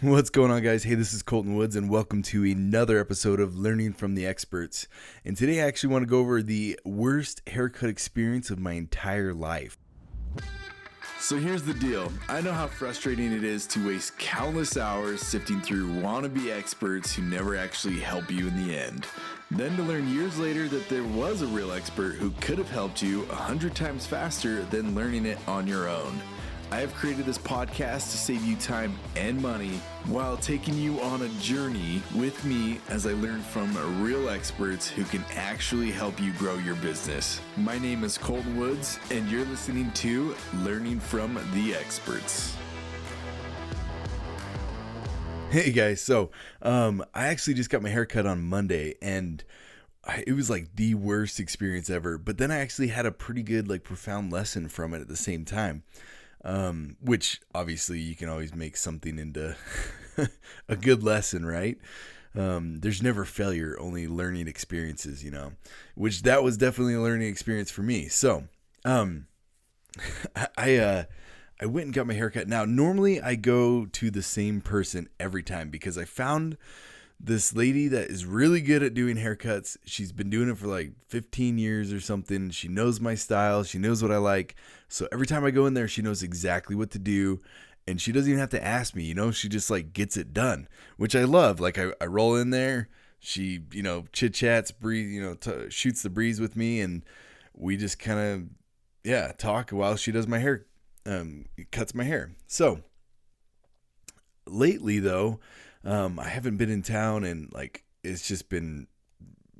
What's going on, guys? Hey, this is Coulton Woods, and welcome to another episode of Learning from the Experts. And today I actually want to go over the worst haircut experience of my entire life. So here's the deal. I know how frustrating it is to waste countless hours sifting through wannabe experts who never actually help you in the end. Then to learn years later that there was a real expert who could have helped you 100 times faster than learning it on your own. I have created this podcast to save you time and money while taking you on a journey with me as I learn from real experts who can actually help you grow your business. My name is Coulton Woods, and you're listening to Learning from the Experts. Hey guys, so I actually just got my hair cut on Monday, and it was like the worst experience ever. But then I actually had a pretty good, profound lesson from it at the same time. Which obviously you can always make something into a good lesson, right? There's never failure, only learning experiences, which that was definitely a learning experience for me. So, I went and got my haircut. Now, normally I go to the same person every time because I found this lady that is really good at doing haircuts. She's been doing it for 15 years or something. She knows my style. She knows what I like. So every time I go in there, she knows exactly what to do. And she doesn't even have to ask me, she just gets it done, which I love. I roll in there. She, chit chats, breathe, shoots the breeze with me. And we just kind of, talk while she does my hair, cuts my hair. So lately though, I haven't been in town and it's just been,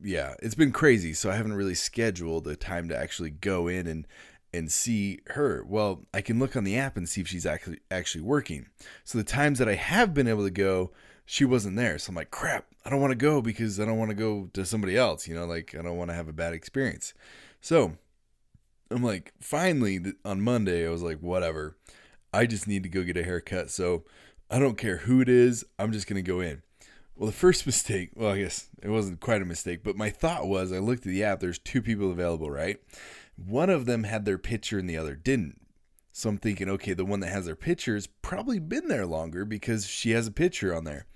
it's been crazy. So I haven't really scheduled a time to actually go in and see her. Well, I can look on the app and see if she's actually working. So the times that I have been able to go, she wasn't there. So I'm like, crap, I don't want to go because I don't want to go to somebody else, I don't want to have a bad experience. So I'm like, finally on Monday, I was like, whatever, I just need to go get a haircut. So I don't care who it is. I'm just going to go in. Well, the first mistake, I guess it wasn't quite a mistake, but my thought was I looked at the app. There's two people available, right? One of them had their picture and the other didn't. So I'm thinking, okay, the one that has their picture has probably been there longer because she has a picture on there.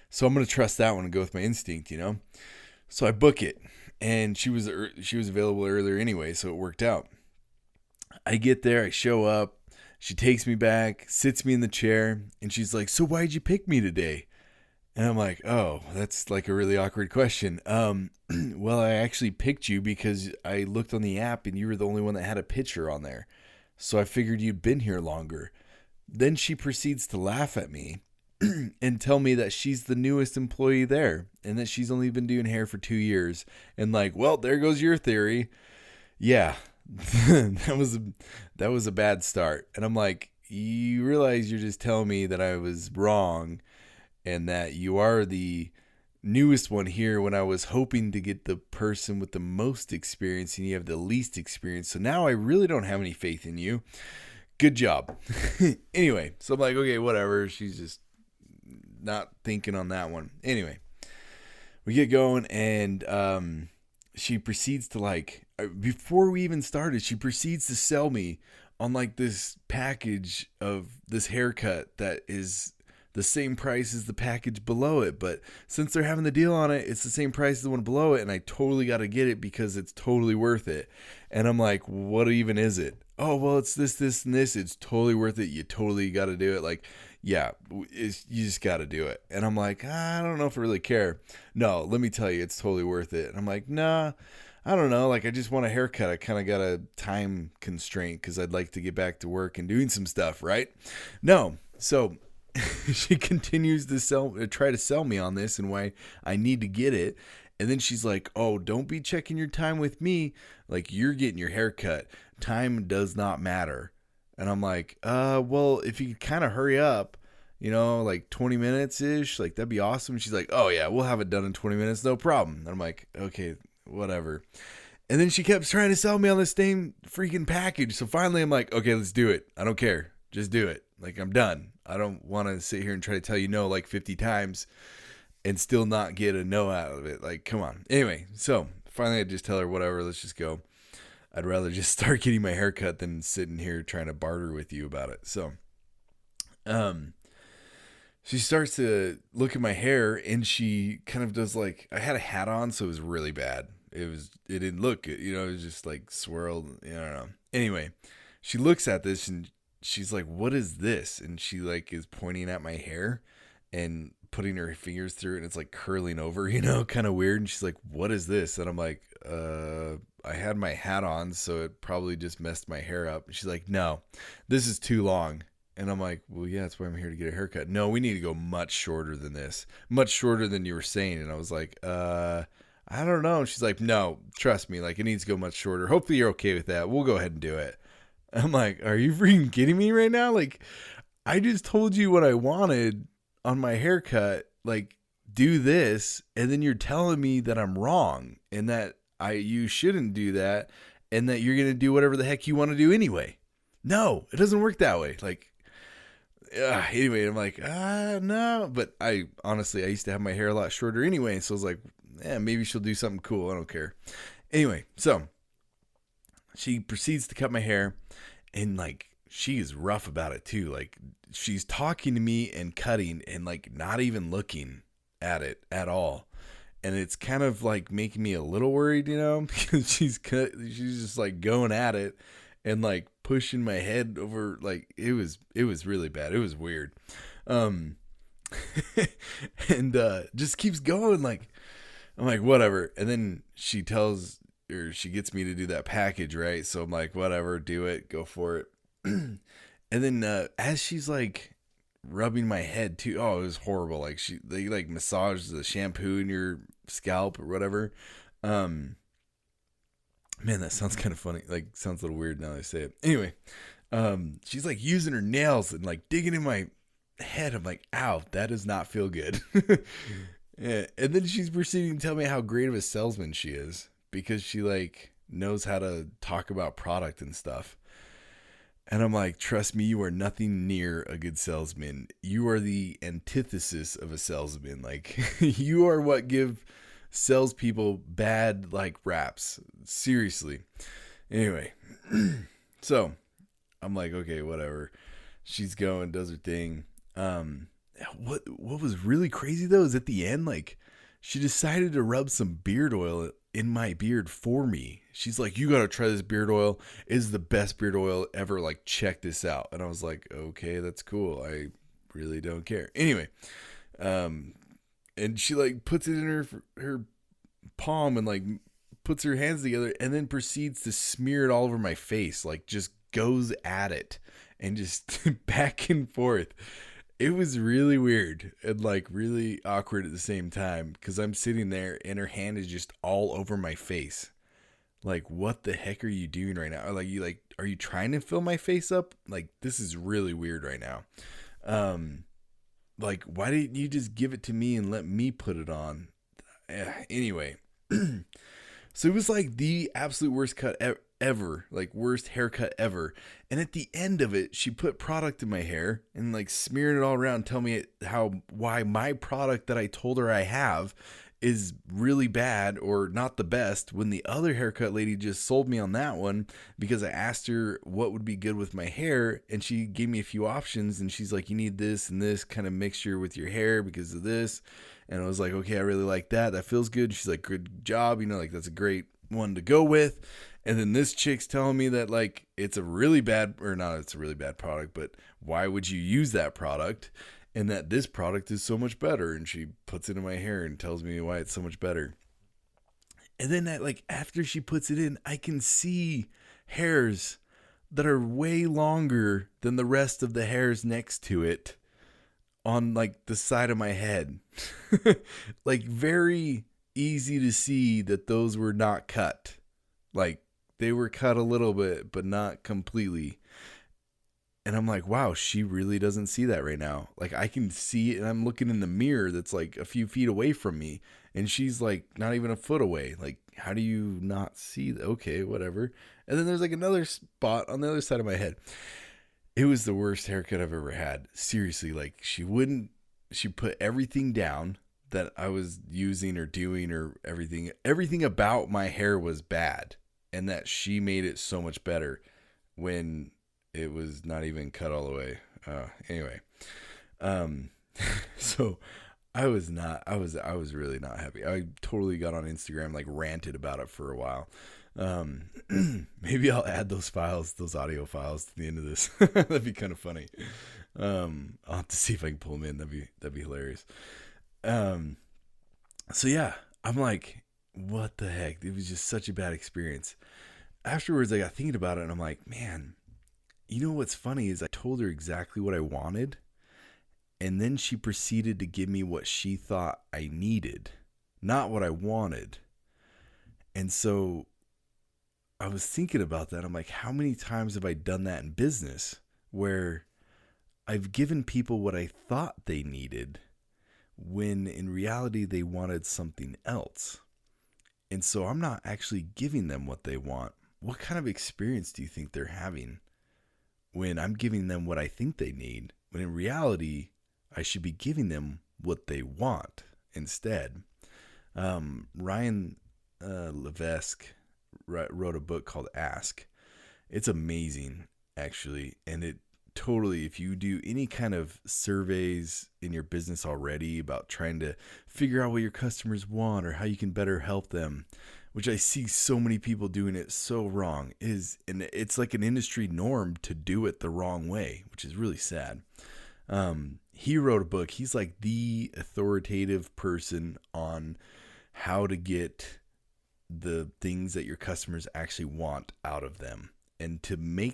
So I'm going to trust that one and go with my instinct, So I book it, and she was available earlier anyway, so it worked out. I get there, I show up. She takes me back, sits me in the chair, and she's like, so why'd you pick me today? And I'm like, oh, that's a really awkward question. Well, I actually picked you because I looked on the app and you were the only one that had a picture on there. So I figured you'd been here longer. Then she proceeds to laugh at me and tell me that she's the newest employee there and that she's only been doing hair for 2 years. And well, there goes your theory. Yeah. that was a bad start. And I'm like, you realize you're just telling me that I was wrong and that you are the newest one here when I was hoping to get the person with the most experience and you have the least experience. So now I really don't have any faith in you. Good job. Anyway, so I'm like, okay, whatever. She's just not thinking on that one. Anyway, we get going, and she proceeds to before we even started, she proceeds to sell me on this package of this haircut that is the same price as the package below it. But since they're having the deal on it, it's the same price as the one below it. And I totally got to get it because it's totally worth it. And I'm like, what even is it? Oh, well, it's this, this, and this. It's totally worth it. You totally got to do it. You just got to do it. And I'm like, I don't know if I really care. No, let me tell you, it's totally worth it. And I'm like, nah, I don't know. I just want a haircut. I kind of got a time constraint because I'd like to get back to work and doing some stuff, right? No. So she continues to try to sell me on this and why I need to get it. And then she's like, oh, don't be checking your time with me. You're getting your haircut. Time does not matter. And I'm like, well, if you could kind of hurry up, 20 minutes ish, that'd be awesome. She's like, oh yeah, we'll have it done in 20 minutes. No problem. And I'm like, okay, whatever. And then she kept trying to sell me on the same freaking package. So finally I'm like, okay, let's do it. I don't care. Just do it. I'm done. I don't want to sit here and try to tell you no 50 times and still not get a no out of it. Come on. Anyway, so finally I just tell her, whatever, let's just go. I'd rather just start getting my hair cut than sitting here trying to barter with you about it. So, she starts to look at my hair, and she kind of does like, I had a hat on, so it was really bad. It didn't look good, it was just like swirled. I don't know. Anyway, she looks at this and she's like, "What is this?" And she like is pointing at my hair and putting her fingers through it, and it's like curling over, kind of weird. And she's like, "What is this?" And I'm like, I had my hat on, so it probably just messed my hair up. And she's like, "No, this is too long." And I'm like, "Well, yeah, that's why I'm here to get a haircut." "No, we need to go much shorter than this. Much shorter than you were saying." And I was like, I don't know. And she's like, "No, trust me, like it needs to go much shorter. Hopefully you're okay with that. We'll go ahead and do it." I'm like, "Are you freaking kidding me right now? Like, I just told you what I wanted on my haircut. Like, do this, and then you're telling me that I'm wrong and that you shouldn't do that, and that you're gonna do whatever the heck you want to do anyway. No, it doesn't work that way." Like, anyway, I'm like, no. But I used to have my hair a lot shorter anyway, so I was like, maybe she'll do something cool. I don't care. Anyway, so she proceeds to cut my hair, and like she is rough about it too. Like she's talking to me and cutting and like not even looking at it at all. And it's kind of like making me a little worried, because she's just like going at it and like pushing my head over. Like it was really bad. It was weird. And just keeps going. Like, I'm like, whatever. And then she gets me to do that package, right? So I'm like, whatever, do it, go for it. And then as she's like rubbing my head too, oh, it was horrible. Like they like massage the shampoo in your scalp or whatever. Man, that sounds kind of funny. Like sounds a little weird now that I say it. Anyway, she's like using her nails and like digging in my head. I'm like, ow, that does not feel good. Yeah. And then she's proceeding to tell me how great of a salesman she is because she like knows how to talk about product and stuff. And I'm like, trust me, you are nothing near a good salesman. You are the antithesis of a salesman. Like you are what give salespeople bad like raps. Seriously. Anyway, so I'm like, okay, whatever. She's going, does her thing. What was really crazy though is at the end, like she decided to rub some beard oil in my beard for me. She's like, "You gotta try this beard oil. It's the best beard oil ever. Like, check this out." And I was like, "Okay, that's cool. I really don't care." Anyway, and she like puts it in her palm and like puts her hands together and then proceeds to smear it all over my face. Like, just goes at it and just back and forth. It was really weird and like really awkward at the same time because I'm sitting there and her hand is just all over my face. Like, what the heck are you doing right now? Or like, are you trying to fill my face up? Like, this is really weird right now. Like, why didn't you just give it to me and let me put it on? Anyway, so it was like the absolute worst cut ever, like worst haircut ever. And at the end of it, she put product in my hair and like smeared it all around, tell me why my product that I told her I have is really bad or not the best, when the other haircut lady just sold me on that one because I asked her what would be good with my hair and she gave me a few options and she's like, "You need this and this kind of mixture with your hair because of this." And I was like, "Okay, I really like that. That feels good." She's like, "Good job. Like that's a great one to go with." And then this chick's telling me that like it's a really bad product, but why would you use that product? And that this product is so much better. And she puts it in my hair and tells me why it's so much better. And then after she puts it in, I can see hairs that are way longer than the rest of the hairs next to it on like the side of my head. Like very easy to see that those were not cut. Like they were cut a little bit, but not completely. And I'm like, wow, she really doesn't see that right now. Like I can see it and I'm looking in the mirror that's like a few feet away from me. And she's like not even a foot away. Like, how do you not see that? Okay, whatever. And then there's like another spot on the other side of my head. It was the worst haircut I've ever had. Seriously, like she put everything down that I was using or doing or everything about my hair was bad. And that she made it so much better when it was not even cut all the way. Anyway. So I was really not happy. I totally got on Instagram, like ranted about it for a while. Maybe I'll add those audio files to the end of this. That'd be kind of funny. I'll have to see if I can pull them in. That'd be hilarious. So yeah, I'm like, what the heck? It was just such a bad experience. Afterwards, I got thinking about it, and I'm like, man, you know what's funny is I told her exactly what I wanted, and then she proceeded to give me what she thought I needed, not what I wanted. And so I was thinking about that. I'm like, how many times have I done that in business where I've given people what I thought they needed when in reality they wanted something else? And so I'm not actually giving them what they want. What kind of experience do you think they're having when I'm giving them what I think they need, when in reality I should be giving them what they want instead? Ryan Levesque wrote a book called Ask. It's amazing, actually. And it totally, if you do any kind of surveys in your business already about trying to figure out what your customers want or how you can better help them, which I see so many people doing it so wrong, and it's like an industry norm to do it the wrong way, which is really sad. He wrote a book. He's like the authoritative person on how to get the things that your customers actually want out of them, and to be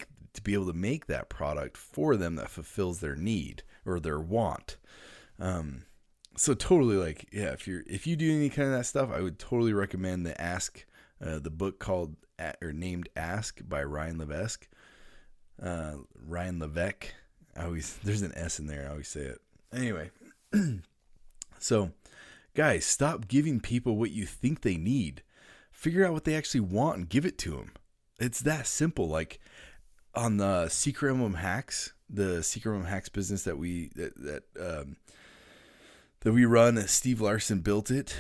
able to make that product for them that fulfills their need or their want. So totally, like, yeah, if you do any kind of that stuff, I would totally recommend the book called named Ask by Ryan Levesque. Ryan Levesque. There's an S in there. I always say it. Anyway, so guys, stop giving people what you think they need. Figure out what they actually want and give it to them. It's that simple. Like on the Secret Emblem Hacks, business that we run, Steve Larson built it.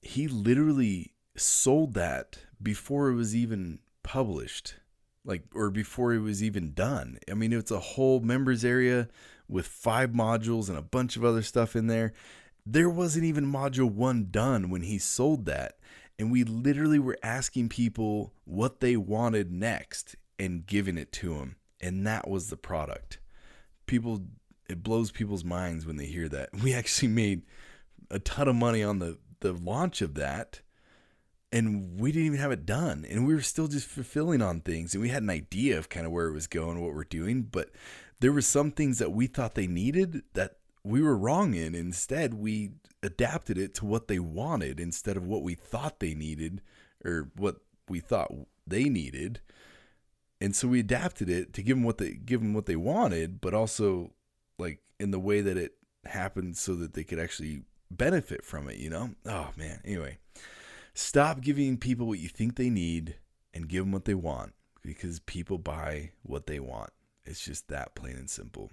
He literally sold that before it was even published, or before it was even done. I mean, it's a whole members area with 5 modules and a bunch of other stuff in there. There wasn't even module 1 done when he sold that. And we literally were asking people what they wanted next and giving it to them. And that was the product. It blows people's minds when they hear that. We actually made a ton of money on the launch of that. And we didn't even have it done. And we were still just fulfilling on things. And we had an idea of kind of where it was going, what we're doing. But there were some things that we thought they needed that we were wrong in. Instead, we adapted it to what they wanted instead of what we thought they needed or what we thought they needed. And so we adapted it to give them what they wanted, but also like in the way that it happened so that they could actually benefit from it, you know? Oh man. Anyway, stop giving people what you think they need and give them what they want, because people buy what they want. It's just that plain and simple.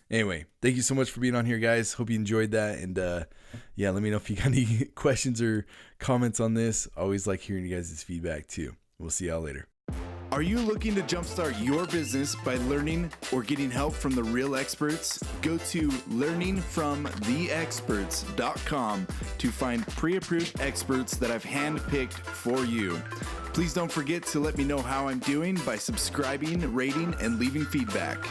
Anyway, thank you so much for being on here, guys. Hope you enjoyed that. And yeah, let me know if you got any questions or comments on this. Always like hearing you guys' feedback too. We'll see y'all later. Are you looking to jumpstart your business by learning or getting help from the real experts? Go to learningfromtheexperts.com to find pre-approved experts that I've handpicked for you. Please don't forget to let me know how I'm doing by subscribing, rating, and leaving feedback.